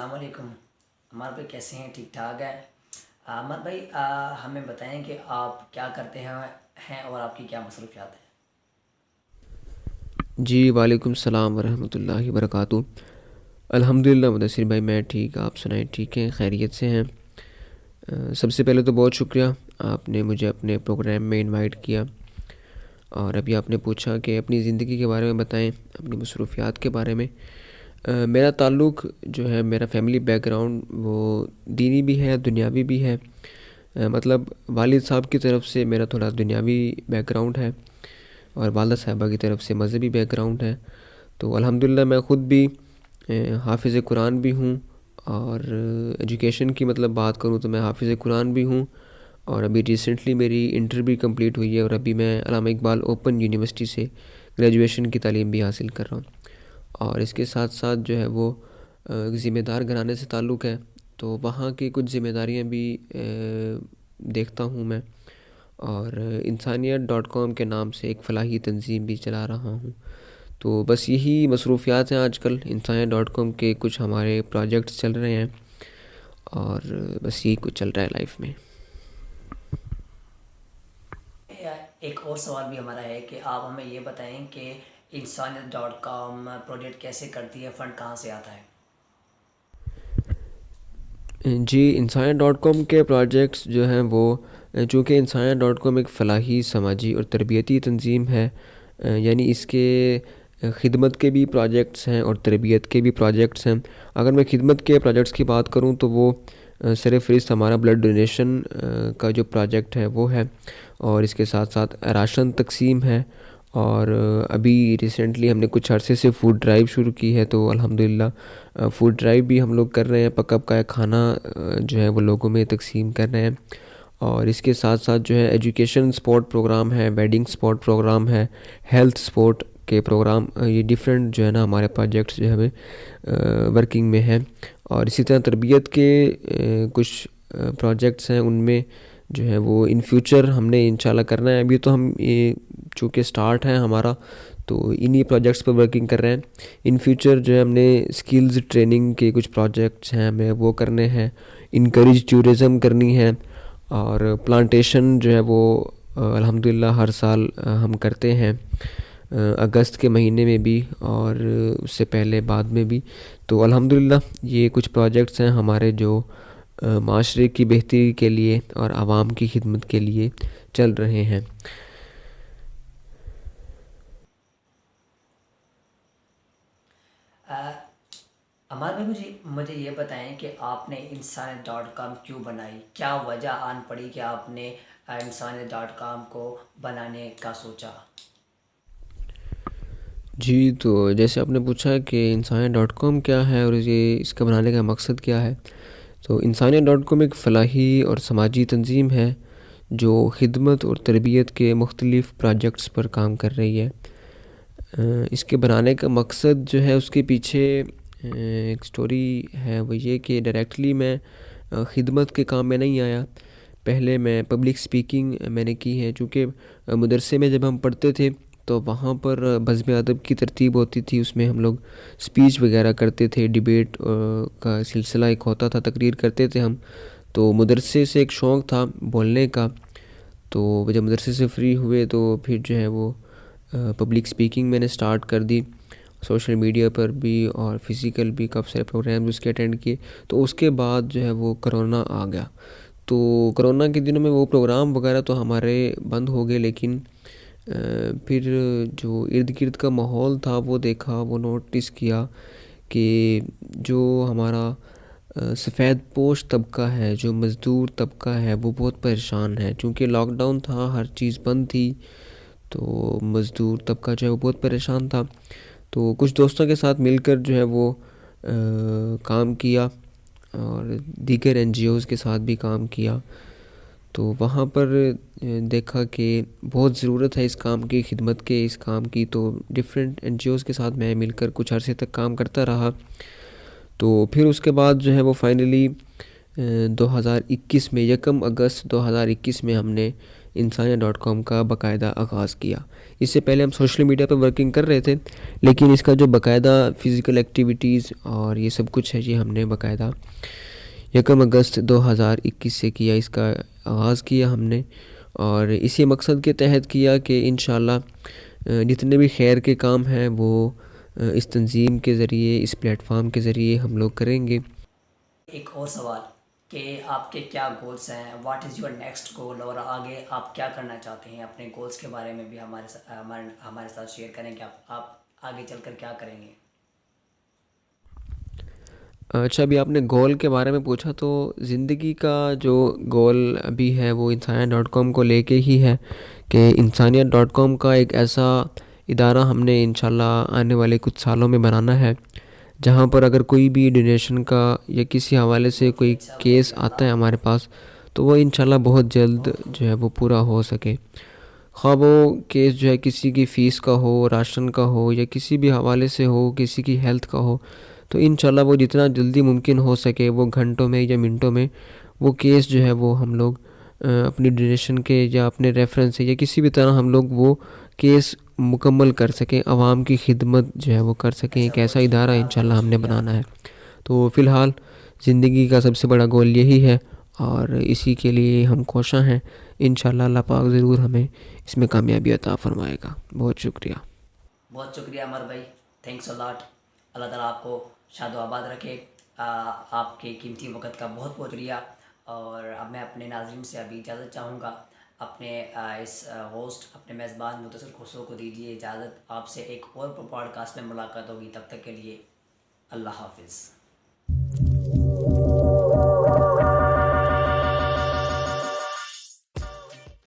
السلام علیکم عمر بھائی، کیسے ہیں؟ ٹھیک ٹھاک ہے؟ عمر بھائی، ہمیں بتائیں کہ آپ کیا کرتے ہیں اور آپ کی کیا مصروفیات ہیں؟ جی وعلیکم السلام ورحمۃ اللہ وبرکاتہ۔ الحمد للہ مدثر بھائی، میں ٹھیک، آپ سنائیں ٹھیک ہیں، خیریت سے ہیں؟ سب سے پہلے تو بہت شکریہ، آپ نے مجھے اپنے پروگرام میں انوائٹ کیا، اور ابھی آپ نے پوچھا کہ اپنی زندگی کے بارے میں بتائیں، اپنی مصروفیات کے بارے میں۔ میرا تعلق جو ہے، میرا فیملی بیک گراؤنڈ وہ دینی بھی ہے، دنیاوی بھی ہے۔ مطلب والد صاحب کی طرف سے میرا تھوڑا دنیاوی بیک گراؤنڈ ہے، اور والدہ صاحبہ کی طرف سے مذہبی بیک گراؤنڈ ہے۔ تو الحمدللہ میں خود بھی حافظ قرآن بھی ہوں، اور ایجوکیشن کی مطلب بات کروں تو میں حافظ قرآن بھی ہوں، اور ابھی ریسنٹلی میری انٹر بھی کمپلیٹ ہوئی ہے، اور ابھی میں علامہ اقبال اوپن یونیورسٹی سے گریجویشن کی تعلیم بھی حاصل کر رہا ہوں۔ اور اس کے ساتھ ساتھ جو ہے وہ ذمہ دار گھرانے سے تعلق ہے، تو وہاں کی کچھ ذمہ داریاں بھی دیکھتا ہوں میں، اور انسانیت.com کے نام سے ایک فلاحی تنظیم بھی چلا رہا ہوں۔ تو بس یہی مصروفیات ہیں آج کل۔ انسانیت.com کے کچھ ہمارے پروجیکٹس چل رہے ہیں، اور بس یہی کچھ چل رہا ہے لائف میں۔ ایک اور سوال بھی ہمارا ہے کہ آپ ہمیں یہ بتائیں کہ انسانیت.com پروجیکٹ کیسے کرتی ہے، فنڈ کہاں سے آتا ہے؟ جی انسانیت.com کے پروجیکٹس جو ہیں وہ، چونکہ انسانیت.com ایک فلاحی، سماجی اور تربیتی تنظیم ہے، یعنی اس کے خدمت کے بھی پروجیکٹس ہیں اور تربیت کے بھی پروجیکٹس ہیں۔ اگر میں خدمت کے پروجیکٹس کی بات کروں تو وہ سرفہرست ہمارا بلڈ ڈونیشن کا جو پروجیکٹ ہے وہ ہے، اور اس کے ساتھ ساتھ راشن تقسیم ہے، اور ابھی ریسنٹلی ہم نے کچھ عرصے سے فوڈ ڈرائیو شروع کی ہے، تو الحمدللہ فوڈ ڈرائیو بھی ہم لوگ کر رہے ہیں، پکا پکایا کھانا جو ہے وہ لوگوں میں تقسیم کر رہے ہیں۔ اور اس کے ساتھ ساتھ جو ہے ایجوکیشن سپورٹ پروگرام ہے، ویڈنگ سپورٹ پروگرام ہے، ہیلتھ سپورٹ کے پروگرام، یہ ڈیفرنٹ جو ہے نا ہمارے پروجیکٹس جو ہے ورکنگ میں ہیں۔ اور اسی طرح تربیت کے کچھ پروجیکٹس ہیں، ان میں جو ہے وہ ان فیوچر ہم نے انشاءاللہ کرنا ہے۔ ابھی تو ہم یہ چونکہ سٹارٹ ہے ہمارا، تو انہی پروجیکٹس پر ورکنگ کر رہے ہیں۔ ان فیوچر جو ہے ہم نے سکلز ٹریننگ کے کچھ پروجیکٹس ہیں، ہمیں وہ کرنے ہیں، انکریج ٹورزم کرنی ہے، اور پلانٹیشن جو ہے وہ الحمدللہ ہر سال ہم کرتے ہیں، اگست کے مہینے میں بھی اور اس سے پہلے بعد میں بھی۔ تو الحمدللہ یہ کچھ پروجیکٹس ہیں ہمارے جو معاشرے کی بہتری کے لیے اور عوام کی خدمت کے لیے چل رہے ہیں۔ عمر بھائی، مجھے یہ بتائیں کہ آپ نے انسانیت.com کیوں بنائی؟ کیا وجہ آن پڑی کہ آپ نے انسانیت.com کو بنانے کا سوچا؟ جی تو جیسے آپ نے پوچھا کہ انسانیت.com کیا ہے اور یہ اس کا بنانے کا مقصد کیا ہے، تو انسانیت.com ایک فلاحی اور سماجی تنظیم ہے جو خدمت اور تربیت کے مختلف پروجیکٹس پر کام کر رہی ہے۔ اس کے بنانے کا مقصد جو ہے، اس کے پیچھے ایک سٹوری ہے، وہ یہ کہ ڈائریکٹلی میں خدمت کے کام میں نہیں آیا۔ پہلے میں پبلک سپیکنگ میں نے کی ہے، چونکہ مدرسے میں جب ہم پڑھتے تھے تو وہاں پر بزم ادب کی ترتیب ہوتی تھی، اس میں ہم لوگ اسپیچ وغیرہ کرتے تھے، ڈیبیٹ کا سلسلہ ایک ہوتا تھا، تقریر کرتے تھے ہم۔ تو مدرسے سے ایک شوق تھا بولنے کا، تو جب مدرسے سے فری ہوئے تو پھر جو ہے وہ پبلک سپیکنگ میں نے سٹارٹ کر دی، سوشل میڈیا پر بھی اور فزیکل بھی کافی سارے پروگرام اس کے اٹینڈ کیے۔ تو اس کے بعد جو ہے وہ کرونا آ گیا، تو کرونا کے دنوں میں وہ پروگرام وغیرہ تو ہمارے بند ہو گئے، لیکن پھر جو ارد گرد کا ماحول تھا وہ دیکھا، وہ نوٹس کیا کہ جو ہمارا سفید پوش طبقہ ہے، جو مزدور طبقہ ہے، وہ بہت پریشان ہے، چونکہ لاک ڈاؤن تھا، ہر چیز بند تھی، تو مزدور طبقہ جو ہے وہ بہت پریشان تھا۔ تو کچھ دوستوں کے ساتھ مل کر جو ہے وہ کام کیا، اور دیگر این جی اوز کے ساتھ بھی کام کیا۔ تو وہاں پر دیکھا کہ بہت ضرورت ہے اس کام کی، خدمت کے اس کام کی، تو ڈفرینٹ این جی اوز کے ساتھ میں مل کر کچھ عرصے تک کام کرتا رہا۔ تو پھر اس کے بعد جو ہے وہ فائنلی 2021 میں 1 اگست 2021 میں ہم نے انسانیہ ڈاٹ کام کا باقاعدہ آغاز کیا. اس سے پہلے ہم سوشل میڈیا پہ ورکنگ کر رہے تھے، لیکن اس کا جو باقاعدہ فزیکل ایکٹیویٹیز اور یہ سب کچھ ہے یہ ہم نے باقاعدہ 1 اگست 2021 سے کیا. اس کا آغاز کیا ہم نے، اور اسی مقصد کے تحت کیا کہ انشاءاللہ جتنے بھی خیر کے کام ہیں وہ اس تنظیم کے ذریعے، اس پلیٹ فارم کے ذریعے ہم لوگ کریں گے. ایک اور سوال کہ آپ کے کیا گولز ہیں، what is your next goal, اور آگے آپ کیا کرنا چاہتے ہیں؟ اپنے گولز کے بارے میں بھی ہمارے ساتھ شیئر کریں کہ آپ آگے چل کر کیا کریں گے. اچھا، ابھی آپ نے گول کے بارے میں پوچھا، تو زندگی کا جو گول ابھی ہے وہ انسانیہ ڈاٹ کام کو لے کے ہی ہے کہ انسانیت ڈاٹ کام کا ایک ایسا ادارہ ہم نے انشاءاللہ آنے والے کچھ سالوں میں بنانا ہے جہاں پر اگر کوئی بھی ڈونیشن کا یا کسی حوالے سے کوئی کیس آتا ہے ہمارے پاس تو وہ انشاءاللہ بہت جلد جو ہے وہ پورا ہو سکے. خواہ وہ کیس جو ہے کسی کی فیس کا ہو، راشن کا ہو، یا کسی بھی حوالے سے ہو، کسی کی ہیلتھ کا ہو، تو انشاءاللہ وہ جتنا جلدی ممکن ہو سکے، وہ گھنٹوں میں یا منٹوں میں وہ کیس جو ہے وہ ہم لوگ اپنی ڈونیشن کے یا اپنے ریفرنس سے یا کسی بھی طرح ہم لوگ وہ کیس مکمل کر سکیں، عوام کی خدمت جو ہے وہ کر سکیں. ایک ایسا ادارہ انشاءاللہ ہم نے بنانا ہے. تو فی الحال زندگی کا سب سے بڑا گول یہی ہے، اور اسی کے لیے ہم کوشاں ہیں. انشاءاللہ اللہ پاک ضرور ہمیں اس میں کامیابی عطا فرمائے گا. بہت شکریہ. بہت شکریہ عمر بھائی، تھینکس الاٹ. اللہ تعالیٰ آپ کو شاد و آباد رکھے. آپ کے قیمتی وقت کا بہت بہت شکریہ. اور اب میں اپنے ناظرین سے ابھی اجازت چاہوں گا. اپنے اس ہوسٹ، اپنے میزبان متصل خسرو کو دیجیے اجازت. آپ سے ایک اور پوڈ کاسٹ میں ملاقات ہوگی. تب تک کے لیے اللہ حافظ.